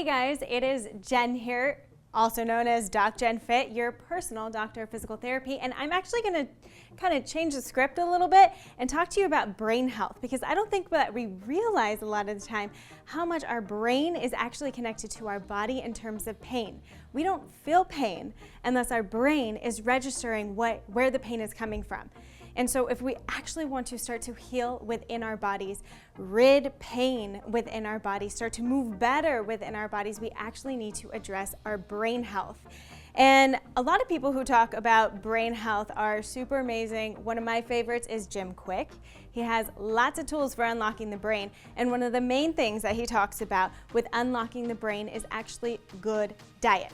Hey guys, it is Jen here, also known as DocJenFit, your personal doctor of physical therapy, and I'm actually going to kind of change the script a little bit and talk to you about brain health, because I don't think that we realize a lot of the time how much our brain is actually connected to our body in terms of pain. We don't feel pain unless our brain is registering where the pain is coming from. And so if we actually want to start to heal within our bodies, rid pain within our bodies, start to move better within our bodies, we actually need to address our brain health. And a lot of people who talk about brain health are super amazing. One of my favorites is Jim Kwik. He has lots of tools for unlocking the brain. And one of the main things that he talks about with unlocking the brain is actually good diet.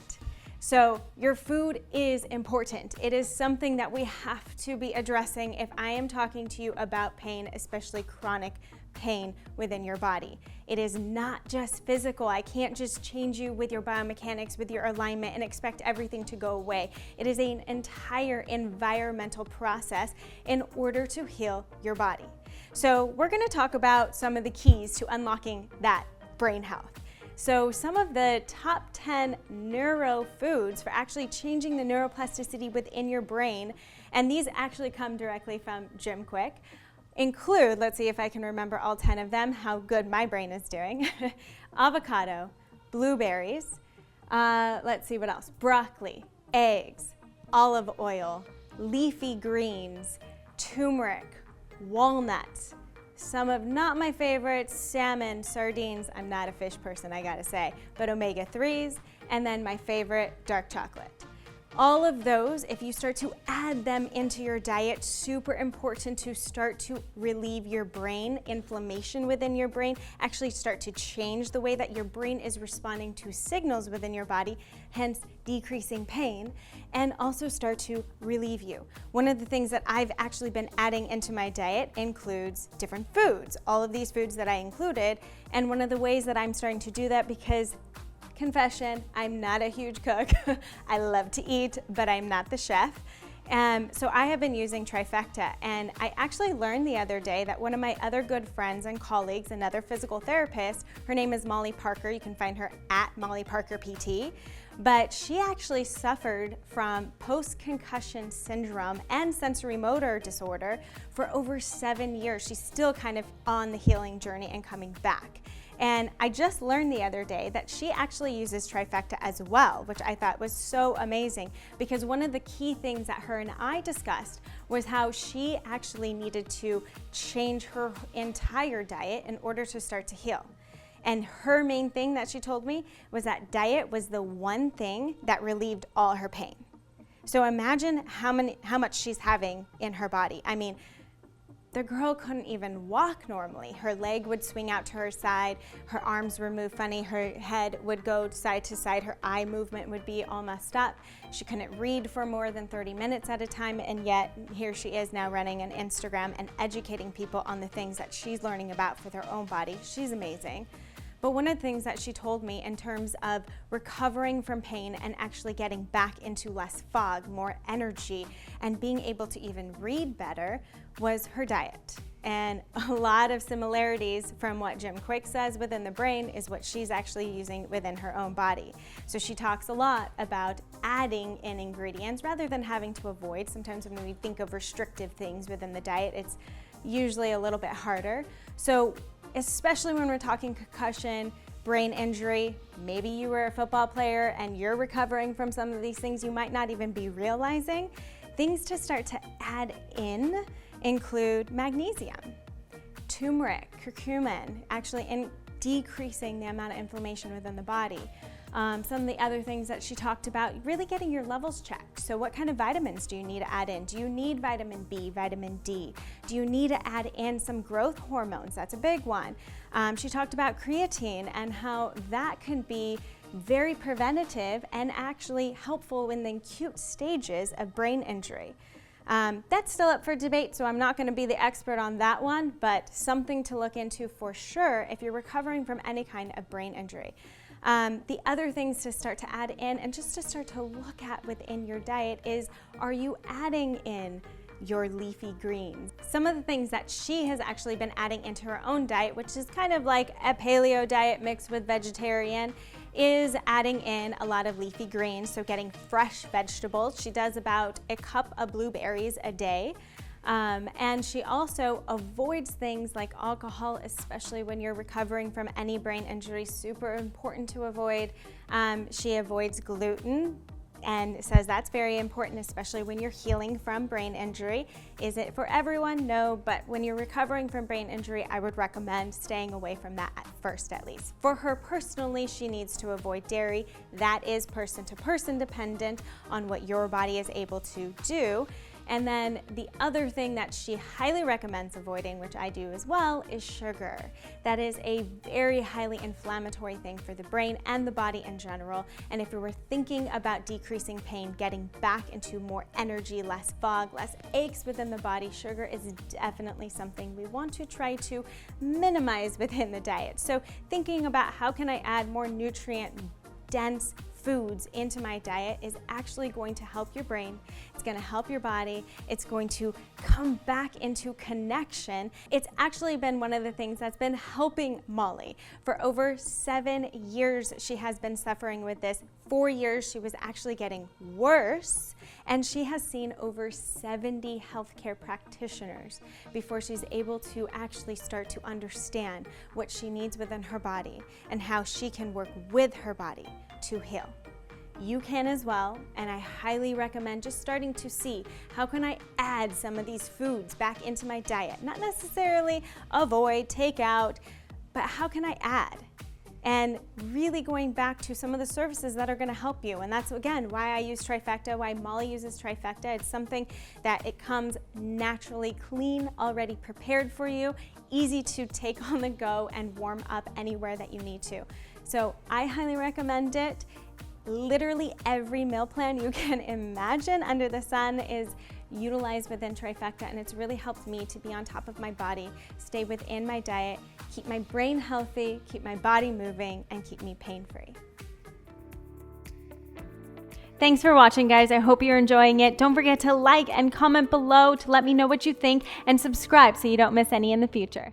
So your food is important. It is something that we have to be addressing if I am talking to you about pain, especially chronic pain within your body. It is not just physical. I can't just change you with your biomechanics, with your alignment, and expect everything to go away. It is an entire environmental process in order to heal your body. So we're going to talk about some of the keys to unlocking that brain health. So some of the top 10 neuro foods for actually changing the neuroplasticity within your brain, and these actually come directly from Jim Kwik, include, let's see if I can remember all 10 of them, how good my brain is doing, avocado, blueberries, let's see what else, broccoli, eggs, olive oil, leafy greens, turmeric, walnuts. Some of not my favorites, salmon, sardines. I'm not a fish person, I gotta say, but omega-3s, and then my favorite, dark chocolate. All of those, if you start to add them into your diet, super important to start to relieve your brain, inflammation within your brain, actually start to change the way that your brain is responding to signals within your body, hence decreasing pain, and also start to relieve you. One of the things that I've actually been adding into my diet includes different foods, all of these foods that I included, and one of the ways that I'm starting to do that, because confession, I'm not a huge cook. I love to eat, but I'm not the chef. So I have been using Trifecta, and I actually learned the other day that one of my other good friends and colleagues, another physical therapist, her name is Molly Parker. You can find her at Molly Parker PT. But she actually suffered from post-concussion syndrome and sensory motor disorder for over 7 years. She's still kind of on the healing journey and coming back. And I just learned the other day that she actually uses Trifecta as well, which I thought was so amazing, because one of the key things that her and I discussed was how she actually needed to change her entire diet in order to start to heal. And her main thing that she told me was that diet was the one thing that relieved all her pain. So imagine how much she's having in her body. I mean, the girl couldn't even walk normally. Her leg would swing out to her side, her arms would move funny, her head would go side to side, her eye movement would be all messed up. She couldn't read for more than 30 minutes at a time, and yet here she is now running an Instagram and educating people on the things that she's learning about for their own body. She's amazing. But one of the things that she told me in terms of recovering from pain and actually getting back into less fog, more energy, and being able to even read better was her diet. And a lot of similarities from what Jim Kwik says within the brain is what she's actually using within her own body. So she talks a lot about adding in ingredients rather than having to avoid. Sometimes when we think of restrictive things within the diet, it's usually a little bit harder. So especially when we're talking concussion, brain injury, maybe you were a football player and you're recovering from some of these things you might not even be realizing. Things to start to add in include magnesium, turmeric, curcumin, actually in decreasing the amount of inflammation within the body. Some of the other things that she talked about, really getting your levels checked. So what kind of vitamins do you need to add in? Do you need vitamin B, vitamin D? Do you need to add in some growth hormones? That's a big one. She talked about creatine and how that can be very preventative and actually helpful in the acute stages of brain injury. That's still up for debate, so I'm not going to be the expert on that one, but something to look into for sure if you're recovering from any kind of brain injury. The other things to start to add in and just to start to look at within your diet is, are you adding in your leafy greens? Some of the things that she has actually been adding into her own diet, which is kind of like a paleo diet mixed with vegetarian, is adding in a lot of leafy greens, so getting fresh vegetables. She does about a cup of blueberries a day. And she also avoids things like alcohol, especially when you're recovering from any brain injury, super important to avoid. She avoids gluten and says that's very important, especially when you're healing from brain injury. Is it for everyone? No, but when you're recovering from brain injury, I would recommend staying away from that at first, at least. For her personally, she needs to avoid dairy. That is person to person dependent on what your body is able to do. And then the other thing that she highly recommends avoiding, which I do as well, is sugar. That is a very highly inflammatory thing for the brain and the body in general. And if we were thinking about decreasing pain, getting back into more energy, less fog, less aches within the body, sugar is definitely something we want to try to minimize within the diet. So thinking about how can I add more nutrient-dense foods into my diet is actually going to help your brain. It's going to help your body. It's going to come back into connection. It's actually been one of the things that's been helping Molly. For over 7 years, she has been suffering with this. 4 years, she was actually getting worse, and she has seen over 70 healthcare practitioners before she's able to actually start to understand what she needs within her body and how she can work with her body to heal. You can as well, and I highly recommend just starting to see how can I add some of these foods back into my diet. Not necessarily avoid, take out, but how can I add? And really going back to some of the services that are going to help you. And that's, again, why I use Trifecta, why Molly uses Trifecta. It's something that it comes naturally clean, already prepared for you, easy to take on the go and warm up anywhere that you need to. So I highly recommend it. Literally every meal plan you can imagine under the sun is utilized within Trifecta, and it's really helped me to be on top of my body, stay within my diet, keep my brain healthy, keep my body moving, and keep me pain-free. Thanks for watching, guys. I hope you're enjoying it. Don't forget to like and comment below to let me know what you think, and subscribe so you don't miss any in the future.